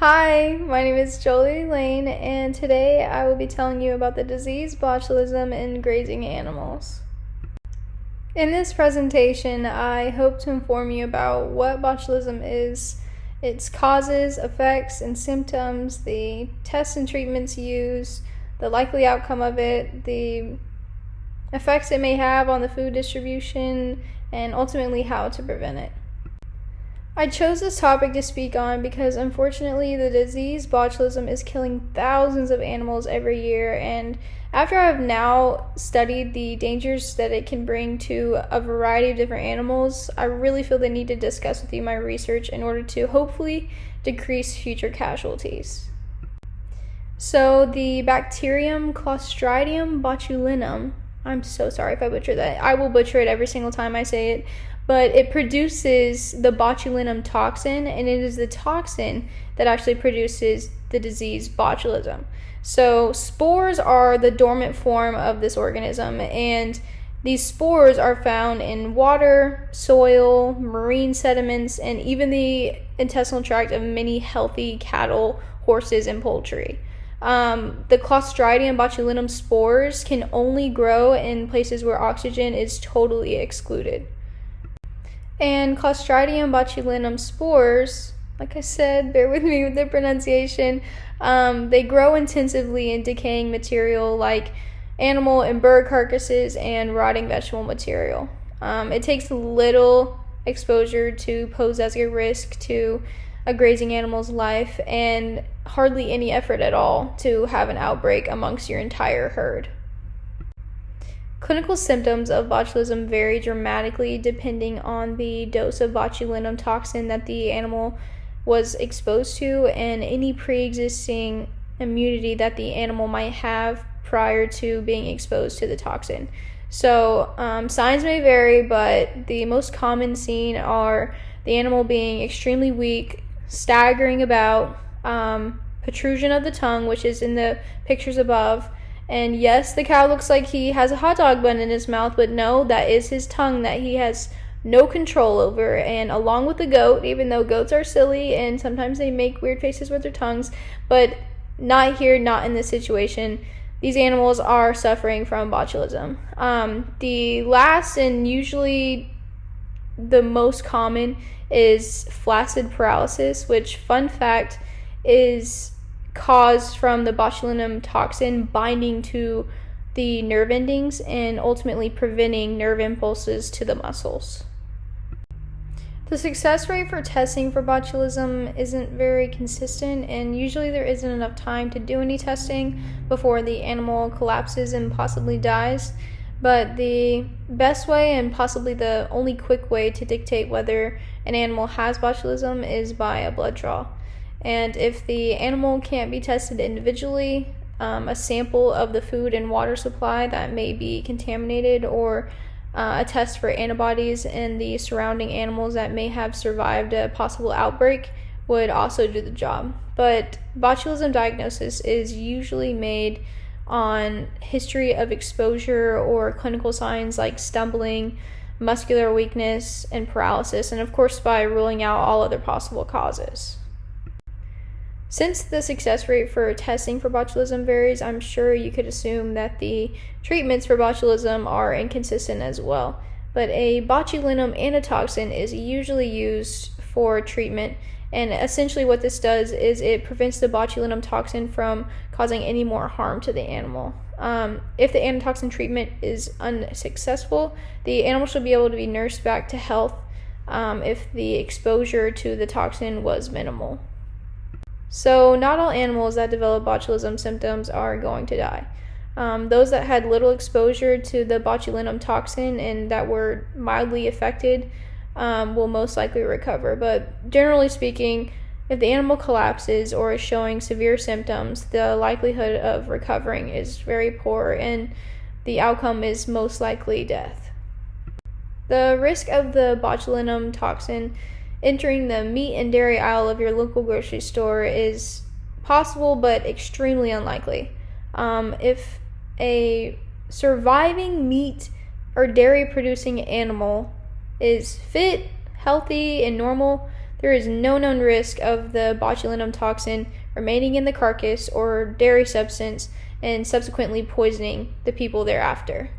Hi, my name is Jolie Lane, and today I will be telling you about the disease botulism in grazing animals. In this presentation, I hope to inform you about what botulism is, its causes, effects, and symptoms, the tests and treatments used, the likely outcome of it, the effects it may have on the food distribution, and ultimately how to prevent it. I chose this topic to speak on because unfortunately the disease botulism is killing thousands of animals every year, and after I've now studied the dangers that it can bring to a variety of different animals, I really feel the need to discuss with you my research in order to hopefully decrease future casualties. So the bacterium Clostridium botulinum, I'm so sorry if I butcher that. I will butcher it every single time I say it. But it produces the botulinum toxin, and it is the toxin that actually produces the disease botulism. So spores are the dormant form of this organism, and these spores are found in water, soil, marine sediments, and even the intestinal tract of many healthy cattle, horses, and poultry. The Clostridium botulinum spores can only grow in places where oxygen is totally excluded. And Clostridium botulinum spores, like I said, bear with me with the pronunciation, they grow intensively in decaying material like animal and bird carcasses and rotting vegetable material. It takes little exposure to pose as a risk to a grazing animal's life and hardly any effort at all to have an outbreak amongst your entire herd. Clinical symptoms of botulism vary dramatically depending on the dose of botulinum toxin that the animal was exposed to and any pre-existing immunity that the animal might have prior to being exposed to the toxin. So signs may vary, but the most common seen are the animal being extremely weak, staggering about, protrusion of the tongue, which is in the pictures above. And yes, the cow looks like he has a hot dog bun in his mouth, but no, that is his tongue that he has no control over. And along with the goat, even though goats are silly and sometimes they make weird faces with their tongues, but not here, not in this situation. These animals are suffering from botulism. The last and usually the most common is flaccid paralysis, which, fun fact, is caused from the botulinum toxin binding to the nerve endings and ultimately preventing nerve impulses to the muscles. The success rate for testing for botulism isn't very consistent, and usually there isn't enough time to do any testing before the animal collapses and possibly dies. But the best way and possibly the only quick way to dictate whether an animal has botulism is by a blood draw. And if the animal can't be tested individually, a sample of the food and water supply that may be contaminated, or a test for antibodies in the surrounding animals that may have survived a possible outbreak would also do the job. But botulism diagnosis is usually made on history of exposure or clinical signs like stumbling, muscular weakness, and paralysis, and of course by ruling out all other possible causes. Since the success rate for testing for botulism varies, I'm sure you could assume that the treatments for botulism are inconsistent as well. But a botulinum antitoxin is usually used for treatment, and essentially what this does is it prevents the botulinum toxin from causing any more harm to the animal. If the antitoxin treatment is unsuccessful, the animal should be able to be nursed back to health if the exposure to the toxin was minimal. So not all animals that develop botulism symptoms are going to die. Those that had little exposure to the botulinum toxin and that were mildly affected will most likely recover. But generally speaking, if the animal collapses or is showing severe symptoms, the likelihood of recovering is very poor and the outcome is most likely death. The risk of the botulinum toxin entering the meat and dairy aisle of your local grocery store is possible but extremely unlikely. If a surviving meat or dairy producing animal is fit, healthy, and normal, there is no known risk of the botulinum toxin remaining in the carcass or dairy substance and subsequently poisoning the people thereafter.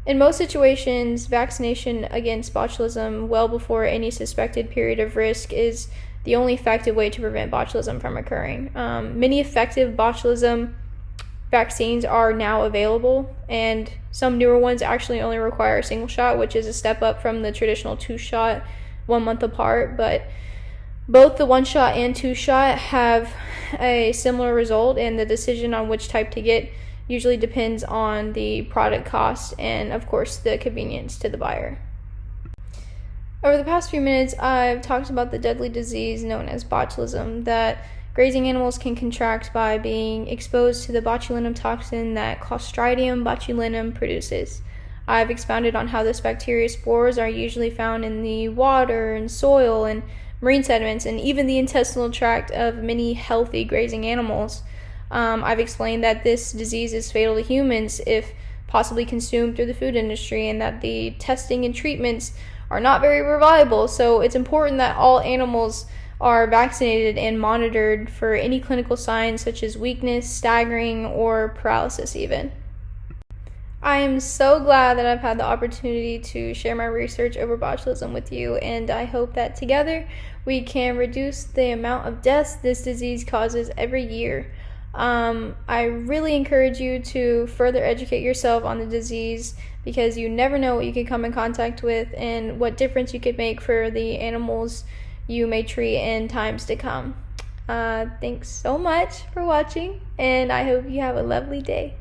In most situations, vaccination against botulism well before any suspected period of risk is the only effective way to prevent botulism from occurring. Many effective botulism vaccines are now available, and some newer ones actually only require a single shot, which is a step up from the traditional 2-shot 1 month apart. But both the 1-shot and 2-shot have a similar result, and the decision on which type to get usually depends on the product cost and, of course, the convenience to the buyer. Over the past few minutes, I've talked about the deadly disease known as botulism that grazing animals can contract by being exposed to the botulinum toxin that Clostridium botulinum produces. I've expounded on how this bacteria spores are usually found in the water and soil and marine sediments and even the intestinal tract of many healthy grazing animals. I've explained that this disease is fatal to humans if possibly consumed through the food industry, and that the testing and treatments are not very reliable, so it's important that all animals are vaccinated and monitored for any clinical signs such as weakness, staggering, or paralysis even. I am so glad that I've had the opportunity to share my research over botulism with you, and I hope that together we can reduce the amount of deaths this disease causes every year. I really encourage you to further educate yourself on the disease, because you never know what you could come in contact with and what difference you could make for the animals you may treat in times to come. Thanks so much for watching, and I hope you have a lovely day.